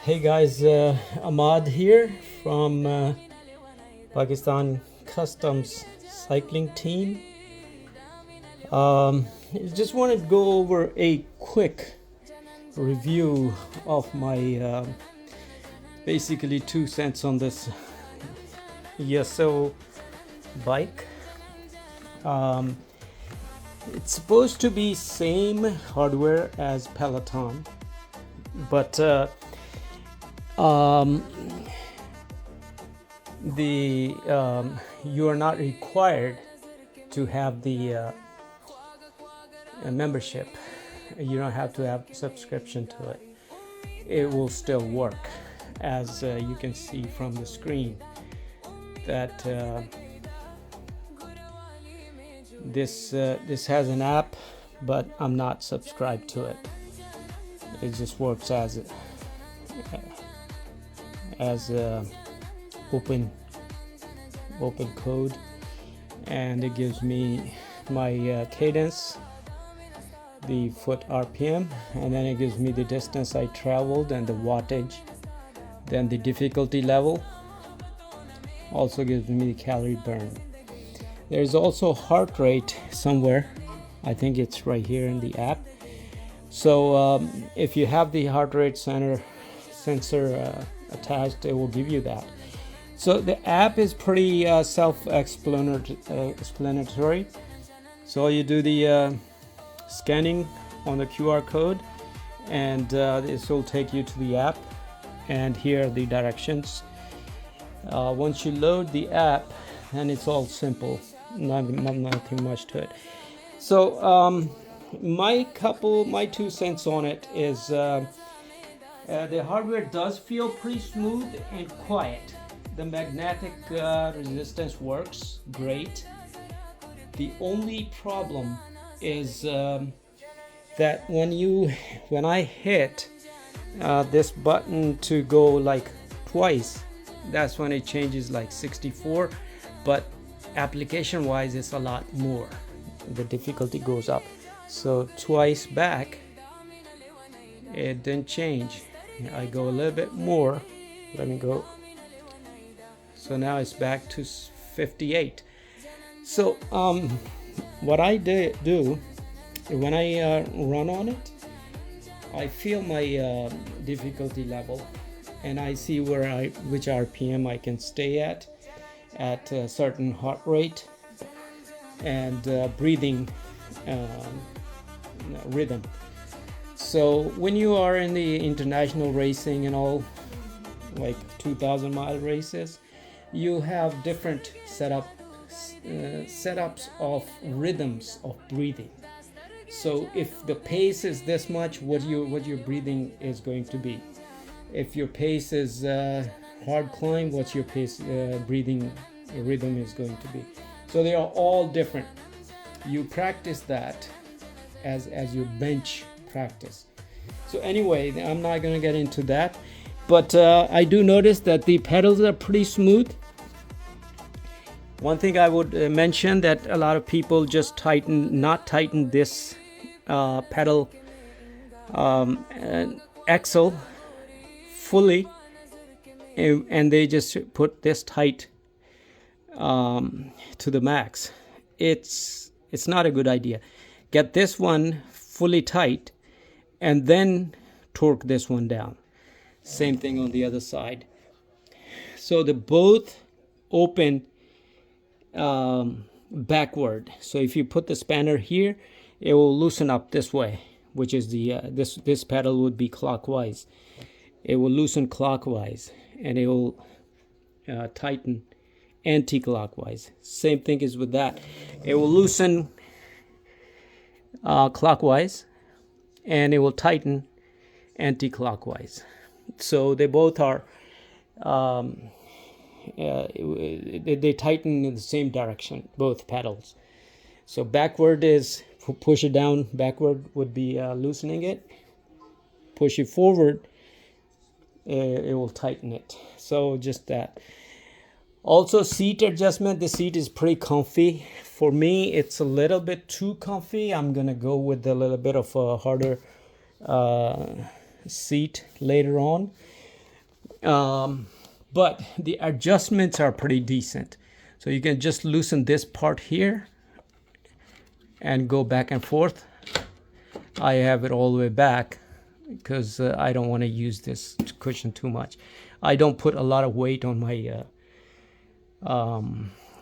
Hey guys, Ahmad here from Pakistan Customs Cycling Team. Just wanted to go over a quick review of my basically 2 cents on this Yesoul bike. Um, it's supposed to be same hardware as Peloton, but um, you are not required to have the membership. You don't have to have subscription to it. It will still work, as you can see from the screen that this has an app, but I'm not subscribed to it. It just works as open code, and it gives me my cadence, the foot RPM, and then it gives me the distance I traveled and the wattage, then the difficulty level, also gives me the calorie burn. There's also heart rate somewhere. I think it's right here in the app. So if you have the heart rate sensor attached, it will give you that. So the app is pretty self-explanatory. So you do the scanning on the QR code, and this will take you to the app, and here are the directions. Once you load the app, then it's all simple, nothing much to it. So my 2 cents on it is the hardware does feel pretty smooth and quiet. The magnetic resistance works great. The only problem is that when I hit this button to go like twice, that's when it changes like 64, but application wise it's a lot more. The difficulty goes up. So twice back it didn't change. I go a little bit more, let me go. So now it's back to 58. So what I do when I run on it, I feel my difficulty level, and I see which RPM I can stay at a certain heart rate and breathing rhythm. So when you are in the international racing and all, like 2,000-mile races, you have different setups of rhythms of breathing. So if the pace is this much, what your breathing is going to be. If your pace is hard climb, what's your pace breathing rhythm is going to be. So they are all different. You practice that as your bench practice. So anyway, I'm not going to get into that, but I do notice that the pedals are pretty smooth. One thing I would mention, that a lot of people just not tighten this pedal axle fully, and they just put this tight to the max. It's not a good idea. Get this one fully tight and then torque this one down. Same thing on the other side. So they both open backward. So if you put the spanner here, it will loosen up this way, which is the this pedal would be clockwise. It will loosen clockwise, and it will tighten anti-clockwise. Same thing is with that. It will loosen clockwise, and it will tighten anti-clockwise. So they both are they tighten in the same direction, both pedals. So backward is push it down, backward would be loosening it. Push it forward, it will tighten it. So just that. Also, seat adjustment. The seat is pretty comfy. For me, it's a little bit too comfy. I'm gonna go with a little bit of a harder seat later on. But the adjustments are pretty decent. So you can just loosen this part here and go back and forth. I have it all the way back because I don't want to use this cushion too much. I don't put a lot of weight on my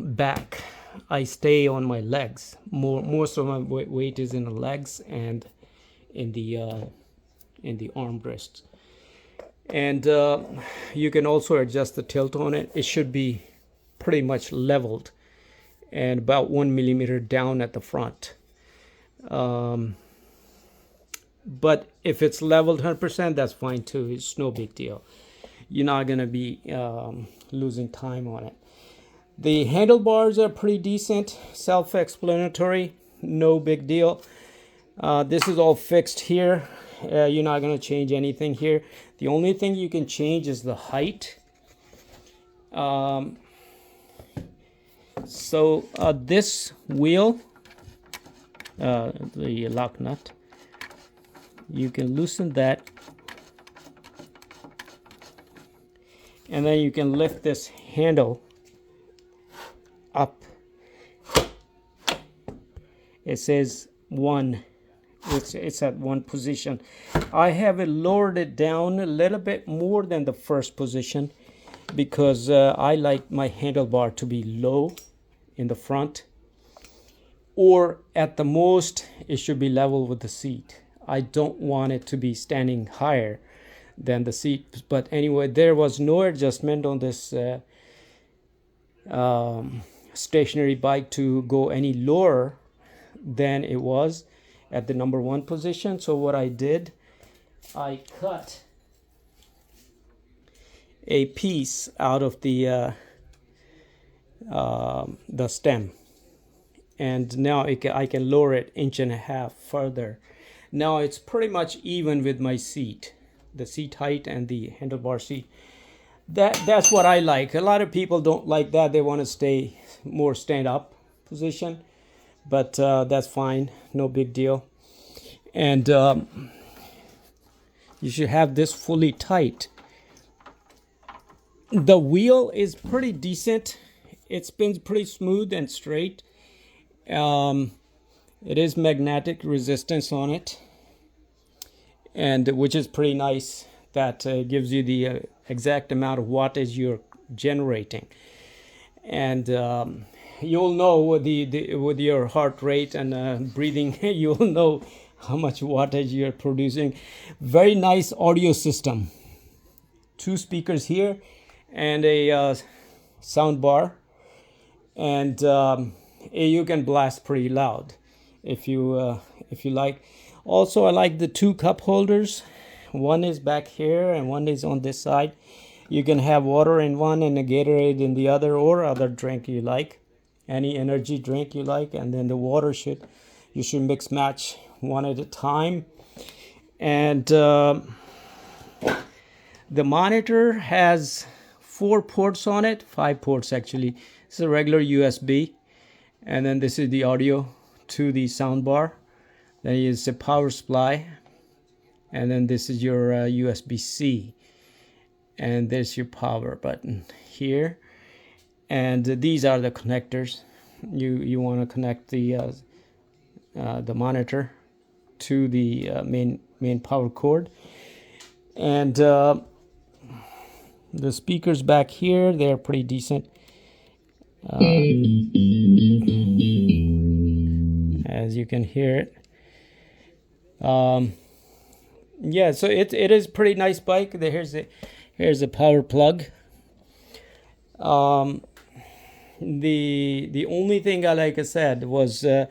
back. I stay on my legs. Most of my weight is in the legs and in the armrests. And you can also adjust the tilt on it. It should be pretty much leveled and about 1 millimeter down at the front. But if it's leveled 100%, that's fine too. It's no big deal. You're not going to be losing time on it. The handlebars are pretty decent, self-explanatory, no big deal. This is all fixed here. You're not going to change anything here. The only thing you can change is the height. So this wheel, the lock nut, you can loosen that, and then you can lift this handle up. It says 1. It's at 1 position. I have it lowered it down a little bit more than the first position because I like my handlebar to be low in the front, or at the most it should be level with the seat. I don't want it to be standing higher than the seat. But anyway, there was no adjustment on this stationary bike to go any lower than it was at the number 1 position. So what I did, I cut a piece out of the stem, and now I can lower it 1.5 inches further. Now it's pretty much even with my seat, the seat height and the handlebar seat. That's what I like. A lot of people don't like that. They want to stay more stand up position, but that's fine, no big deal. And you should have this fully tight. The wheel is pretty decent. It spins pretty smooth and straight. It is magnetic resistance on it, and which is pretty nice. That gives you the exact amount of wattage you're generating, and you'll know with your heart rate and breathing, you'll know how much wattage you're producing. Very nice audio system. 2 speakers here and a sound bar, and you can blast pretty loud if you like. Also, I like the 2 cup holders. One is back here and one is on this side. You can have water in one and a Gatorade in the other, or other drink you like, any energy drink you like, and then the water you should mix match one at a time. And the monitor has 4 ports on it, 5 ports actually. This is a regular USB, and then this is the audio to the sound bar. Then is the power supply, and then this is your USB-C, and there's your power button here. And these are the connectors. You want to connect the monitor to the main power cord, and the speakers back here, they're pretty decent. As you can hear it. Yeah, so it is pretty nice bike. Here's a power plug. The only thing like I said was the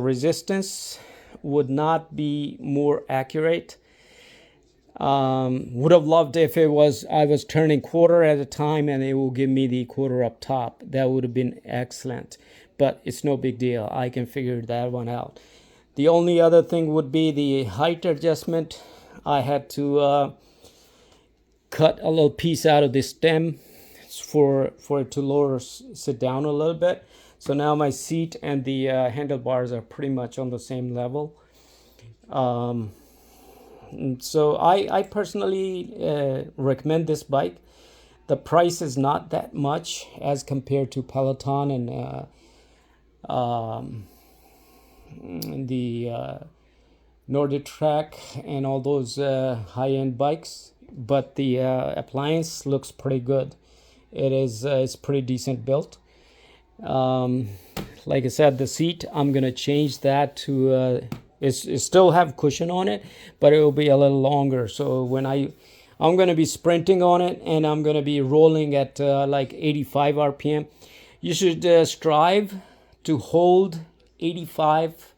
resistance would not be more accurate. Would have loved if I was turning quarter at a time and it will give me the quarter up top. That would have been excellent, but it's no big deal. I can figure that one out. The only other thing would be the height adjustment. I had to cut a little piece out of the stem for it to sit down a little bit. So now my seat and the handlebars are pretty much on the same level. So I personally recommend this bike. The price is not that much as compared to Peloton and the Nordic Track and all those high-end bikes, but the appliance looks pretty good. It's pretty decent built. Like I said, the seat, I'm gonna change that to it still have cushion on it, but it will be a little longer. So when I'm gonna be sprinting on it, and I'm gonna be rolling at like 85 RPM. You should strive to hold 85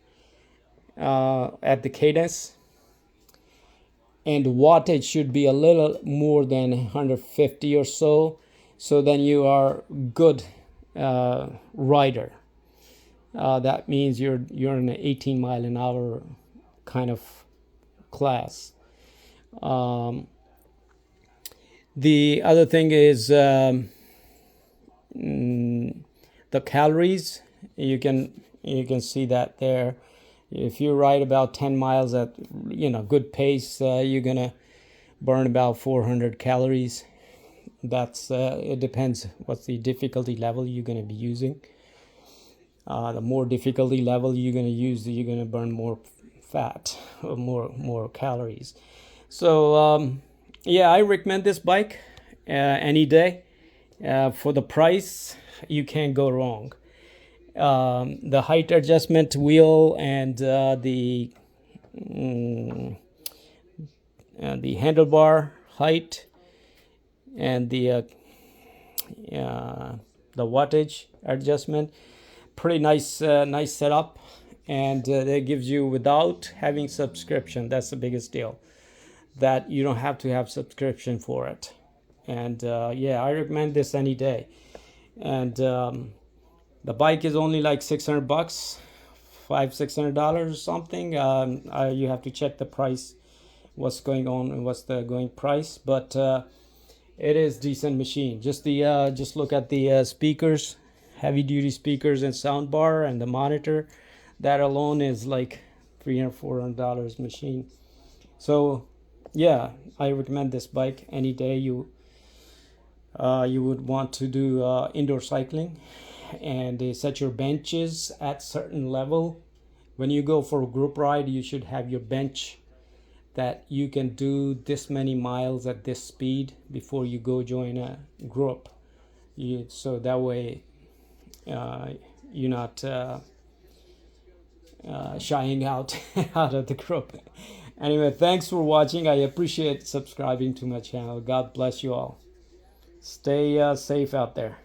at the cadence, and wattage should be a little more than 150 or so. So then you are good rider. That means you're in an 18 mile an hour kind of class. The other thing is the calories. You can see that there. If you ride about 10 miles at good pace, you're gonna burn about 400 calories. That's it depends what's the difficulty level you're gonna be using. The more difficulty level you're gonna use, you're gonna burn more fat or more calories. So yeah, I recommend this bike any day. For the price, you can't go wrong. The height adjustment wheel and the handlebar height and the wattage adjustment, pretty nice setup, and that gives you, without having subscription, that's the biggest deal, that you don't have to have subscription for it. And yeah, I recommend this any day. And the bike is only like $600, $600 or something. You have to check the price, what's going on and what's the going price, but it is decent machine. Just look at the speakers, heavy duty speakers and sound bar and the monitor. That alone is like $300-$400 machine. So yeah, I recommend this bike any day you would want to do indoor cycling, and set your benches at certain level. When you go for a group ride, you should have your bench that you can do this many miles at this speed before you go join a group. So that way you're not shying out of the group. Anyway, thanks for watching. I appreciate subscribing to my channel. God bless you all. Stay safe out there.